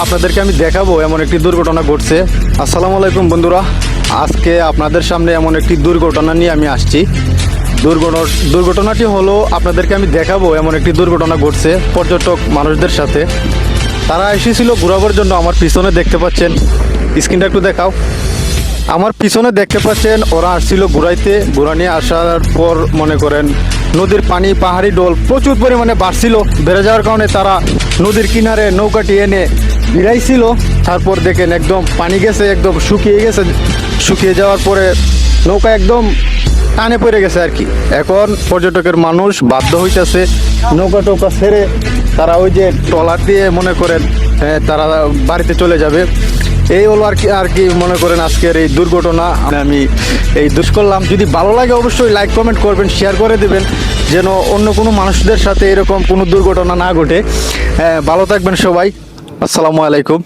আপনাদেরকে আমি দেখাবো এমন একটি দুর্ঘটনা ঘটছে। আসসালামু আলাইকুম বন্ধুরা, আজকে আপনাদের সামনে এমন একটি দুর্ঘটনা নিয়ে আমি আসছি। দুর্ঘটনাটি হলো, আপনাদেরকে আমি দেখাবো এমন একটি দুর্ঘটনা ঘটছে পর্যটক মানুষদের সাথে। তারা এসেছিল ঘোরাবার জন্য। আমার পিছনে দেখতে পাচ্ছেন, স্ক্রিনটা একটু দেখাও। আমার পিছনে দেখতে পাচ্ছেন ওরা আসছিল ঘুরাইতে। ঘোরা নিয়ে আসার পর মনে করেন নদীর পানি, পাহাড়ি ডোল প্রচুর পরিমাণে বাড়ছিল। বেড়ে যাওয়ার কারণে তারা নদীর কিনারে নৌকাটি এনে ভিড়াইছিল। তারপর দেখেন একদম পানি গেছে, একদম শুকিয়ে গেছে। শুকিয়ে যাওয়ার পরে নৌকা একদম টানে পড়ে গেছে আর কি। এখন পর্যটকের মানুষ বাধ্য হইতেছে নৌকা টৌকা ছেড়ে তারা ওই যে ট্রলার দিয়ে মনে করেন তারা বাড়িতে চলে যাবে। এই হলো আর কি মনে করেন আজকের এই দুর্ঘটনা আমি এই করলাম। যদি ভালো লাগে অবশ্যই লাইক কমেন্ট করবেন, শেয়ার করে দেবেন, যেন অন্য কোনো মানুষদের সাথে এরকম কোনো দুর্ঘটনা না ঘটে। ভালো থাকবেন সবাই। আসসালামু আলাইকুম।